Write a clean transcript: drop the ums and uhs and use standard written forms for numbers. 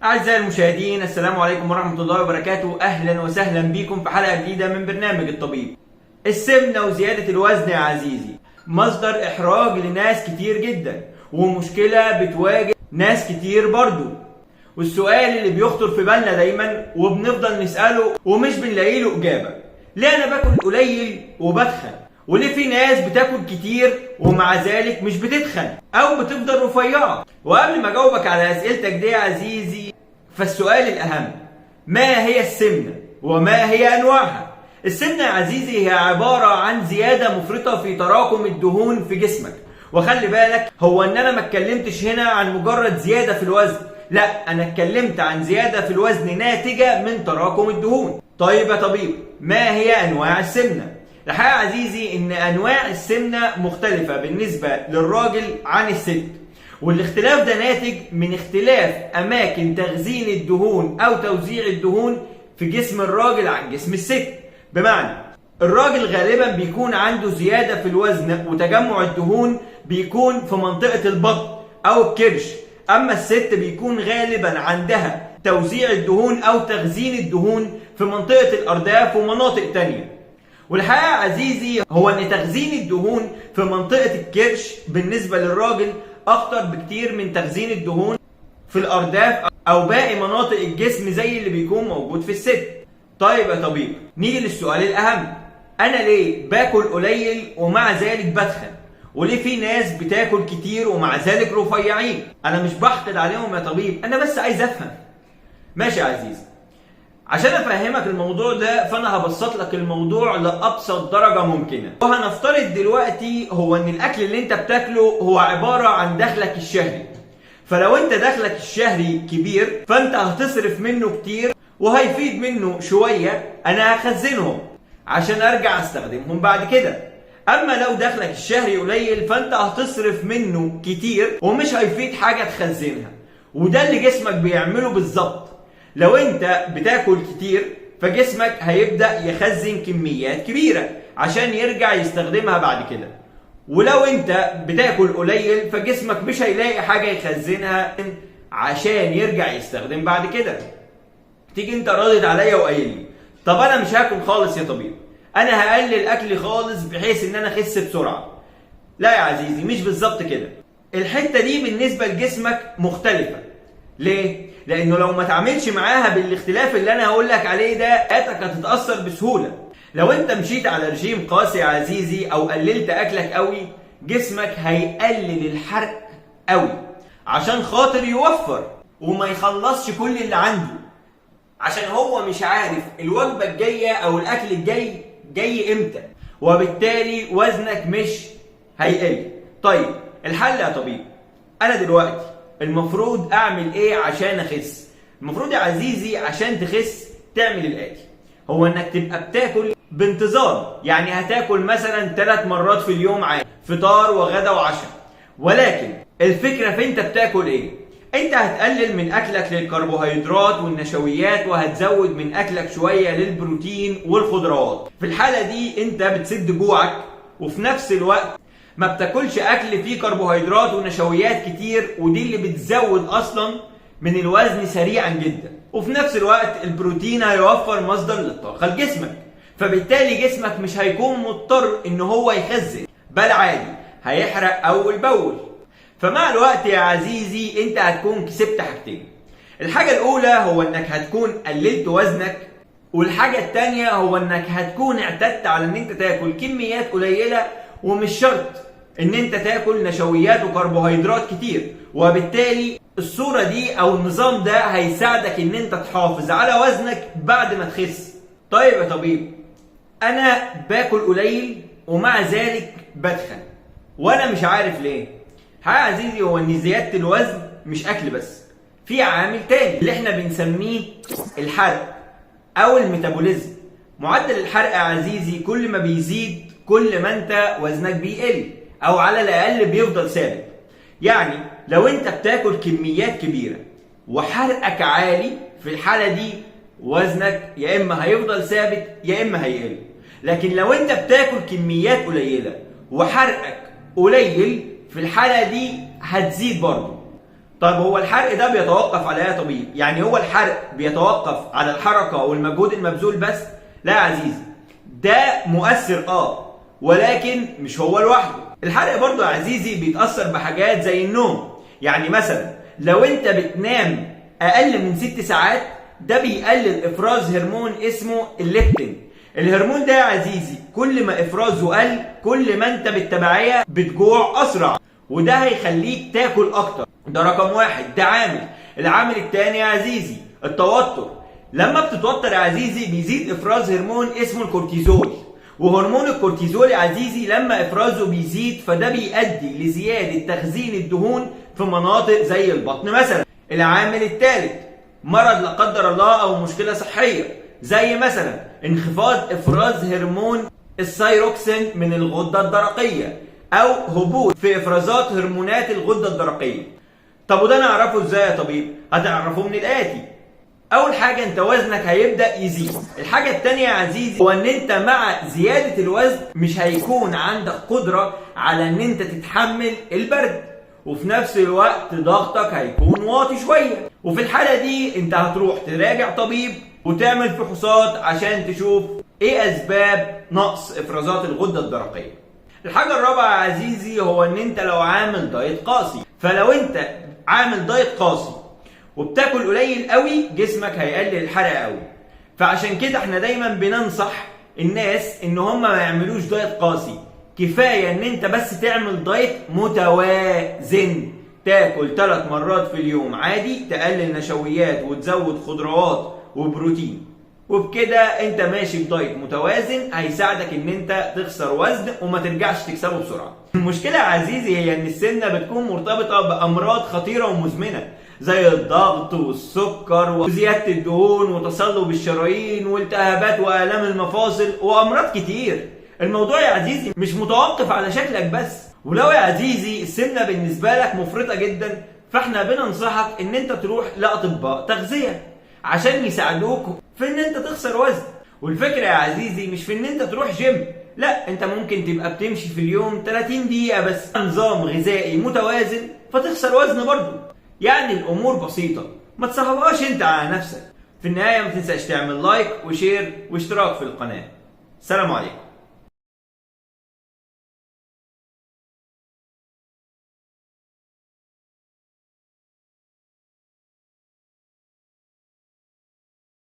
أعزائي المشاهدين، السلام عليكم ورحمة الله وبركاته. أهلا وسهلا بكم في حلقة جديدة من برنامج الطبيب. السمنة وزيادة الوزن يا عزيزي مصدر إحراج لناس كتير جدا، ومشكلة بتواجه ناس كتير برضو. والسؤال اللي بيخطر في بالنا دايما وبنفضل نسأله ومش بنلاقي له إجابة: ليه أنا باكل قليل وبتخن؟ وليه في ناس بتاكل كتير ومع ذلك مش بتتخن أو بتفضل رفيعة؟ وقبل ما أجاوبك على أسئلتك دي يا عزيزي، فالسؤال الأهم: ما هي السمنة؟ وما هي أنواعها؟ السمنة يا عزيزي هي عبارة عن زيادة مفرطة في تراكم الدهون في جسمك. وخلي بالك، هو ان انا ما اتكلمتش هنا عن مجرد زيادة في الوزن، لا، انا اتكلمت عن زيادة في الوزن ناتجة من تراكم الدهون. طيب يا طبيب، ما هي انواع السمنة؟ الحقيقة يا عزيزي ان انواع السمنة مختلفة بالنسبة للراجل عن الست، والاختلاف ده ناتج من اختلاف اماكن تخزين الدهون او توزيع الدهون في جسم الراجل عن جسم الست. بمعنى، الراجل غالبا بيكون عنده زيادة في الوزن وتجمع الدهون بيكون في منطقة البطن أو الكرش، أما الست بيكون غالبا عندها توزيع الدهون أو تخزين الدهون في منطقة الأرداف ومناطق تانية. والحقيقة يا عزيزي هو أن تخزين الدهون في منطقة الكرش بالنسبة للراجل أخطر بكتير من تخزين الدهون في الأرداف أو باقي مناطق الجسم زي اللي بيكون موجود في الست. طيب يا طبيب، نيجي للسؤال الأهم: أنا ليه باكل قليل ومع ذلك بتخن؟ وليه في ناس بتاكل كتير ومع ذلك رفيعين؟ أنا مش بحقد عليهم يا طبيب، أنا بس عايز أفهم. ماشي يا عزيزي، عشان أفهمك الموضوع ده فأنا هبسط لك الموضوع لأبسط درجة ممكنة. وهنفترض دلوقتي هو إن الأكل اللي أنت بتاكله هو عبارة عن دخلك الشهري. فلو أنت دخلك الشهري كبير فأنت هتصرف منه كتير وهيفيد منه شوية، أنا هخزنهم عشان أرجع أستخدمهم بعد كده. أما لو دخلك الشهري قليل فأنت هتصرف منه كتير ومش هيفيد حاجة تخزنها. وده اللي جسمك بيعمله بالظبط. لو أنت بتاكل كتير فجسمك هيبدأ يخزن كميات كبيرة عشان يرجع يستخدمها بعد كده. ولو أنت بتاكل قليل فجسمك مش هيلاقي حاجة يخزنها عشان يرجع يستخدم بعد كده. تيجي انت راضد عليا وقايل لي: طب انا مش هاكل خالص يا طبيب، انا هقلل اكلي خالص بحيث ان انا اخس بسرعه. لا يا عزيزي، مش بالظبط كده. الحته دي بالنسبه لجسمك مختلفه. ليه؟ لانه لو ما تعملش معاها بالاختلاف اللي انا هقول لك عليه ده، حياتك هتتاثر بسهوله. لو انت مشيت على رجيم قاسي يا عزيزي او قللت اكلك قوي، جسمك هيقلل الحرق قوي عشان خاطر يوفر وما يخلصش كل اللي عنده، عشان هو مش عارف الوجبة الجاية أو الأكل الجاي جاي إمتى، وبالتالي وزنك مش هيقل. طيب، الحل يا طبيب: أنا دلوقتي المفروض أعمل إيه عشان أخس؟ المفروض يا عزيزي عشان تخس تعمل الآتي: هو إنك تبقى بتاكل بانتظام. يعني هتاكل مثلا 3 مرات في اليوم عادي، فطار وغدا وعشاء. ولكن الفكرة في أنت بتاكل إيه؟ انت هتقلل من اكلك للكربوهيدرات والنشويات وهتزود من اكلك شوية للبروتين والخضروات. في الحالة دي انت بتسد جوعك وفي نفس الوقت ما بتاكلش اكل فيه كربوهيدرات ونشويات كتير، ودي اللي بتزود اصلا من الوزن سريعا جدا. وفي نفس الوقت البروتين هيوفر مصدر للطاقة لجسمك، فبالتالي جسمك مش هيكون مضطر ان هو يخزن، بل عادي هيحرق اول باول. فمع الوقت يا عزيزي انت هتكون كسبت حاجتين: الحاجة الاولى هو انك هتكون قللت وزنك، والحاجة التانية هو انك هتكون اعتدت على ان انت تاكل كميات قليلة، ومش شرط ان انت تاكل نشويات وكربوهيدرات كتير. وبالتالي الصورة دي او النظام ده هيساعدك ان انت تحافظ على وزنك بعد ما تخس. طيب يا طبيب، انا باكل قليل ومع ذلك بتخن وانا مش عارف ليه. حقيقة عزيزي هو ان زيادة الوزن مش اكل بس، في عامل تاني اللي احنا بنسميه الحرق او الميتابوليزم. معدل الحرق يا عزيزي كل ما بيزيد كل ما انت وزنك بيقل، او على الاقل بيفضل ثابت. يعني لو انت بتاكل كميات كبيرة وحرقك عالي، في الحالة دي وزنك يا اما هيفضل ثابت يا اما هيقل. لكن لو انت بتاكل كميات قليلة وحرقك قليل، في الحالة دي هتزيد برضه. طيب هو الحرق ده بيتوقف على ايه يا طبيب؟ يعني هو الحرق بيتوقف على الحركة والمجهود المبذول بس؟ لا يا عزيزي، ده مؤثر ولكن مش هو لوحده. الحرق برضه يا عزيزي بيتأثر بحاجات زي النوم. يعني مثلا لو انت بتنام اقل من 6 ساعات ده بيقلل افراز هرمون اسمه الليبتين. الهرمون ده يا عزيزي كل ما افرازه قل كل ما انت بالتبعية بتجوع اسرع، وده هيخليك تاكل اكتر. ده رقم واحد، ده عامل. العامل التاني يا عزيزي التوتر. لما بتتوتر يا عزيزي بيزيد افراز هرمون اسمه الكورتيزول، وهرمون الكورتيزول يا عزيزي لما افرازه بيزيد فده بيؤدي لزيادة تخزين الدهون في مناطق زي البطن مثلا. العامل الثالث مرض لا قدر الله او مشكلة صحية، زي مثلا انخفاض افراز هرمون الثايروكسين من الغدة الدرقية او هبوط في افرازات هرمونات الغدة الدرقية. طب وده نعرفه ازاي يا طبيب؟ هتعرفه من الاتي. اول حاجة انت وزنك هيبدأ يزيد. الحاجة التانية يا عزيزي هو ان انت مع زيادة الوزن مش هيكون عندك قدرة على ان انت تتحمل البرد، وفي نفس الوقت ضغطك هيكون واطي شوية. وفي الحالة دي انت هتروح تراجع طبيب وتعمل فحوصات عشان تشوف ايه اسباب نقص افرازات الغدة الدرقية. الحاجة الرابعة يا عزيزي هو ان انت لو عامل دايت قاسي، فلو انت عامل دايت قاسي وبتاكل قليل قوي جسمك هيقلل الحرق قوي. فعشان كده احنا دايما بننصح الناس ان هم ما يعملوش دايت قاسي، كفاية ان انت بس تعمل دايت متوازن، تاكل 3 مرات في اليوم عادي، تقلل نشويات وتزود خضروات وبروتين، وبكده انت ماشي بدايت متوازن هيساعدك ان انت تخسر وزن وما ترجعش تكسبه بسرعة. المشكلة يا عزيزي هي ان السمنة بتكون مرتبطة بامراض خطيرة ومزمنة زي الضغط والسكر وزيادة الدهون وتصلب الشرايين والتهابات وآلام المفاصل وامراض كتير. الموضوع يا عزيزي مش متوقف على شكلك بس. ولو يا عزيزي السمنة بالنسبة لك مفرطة جدا فاحنا بننصحك ان انت تروح لأطباء تغذية عشان يساعدوك في ان انت تخسر وزن. والفكرة يا عزيزي مش في ان انت تروح جيم، لا، انت ممكن تبقى بتمشي في اليوم 30 دقيقة بس نظام غذائي متوازن فتخسر وزن برضه. يعني الامور بسيطة، ما تصعبهاش انت على نفسك. في النهاية ما تنساش تعمل لايك وشير واشتراك في القناة. سلام عليكم.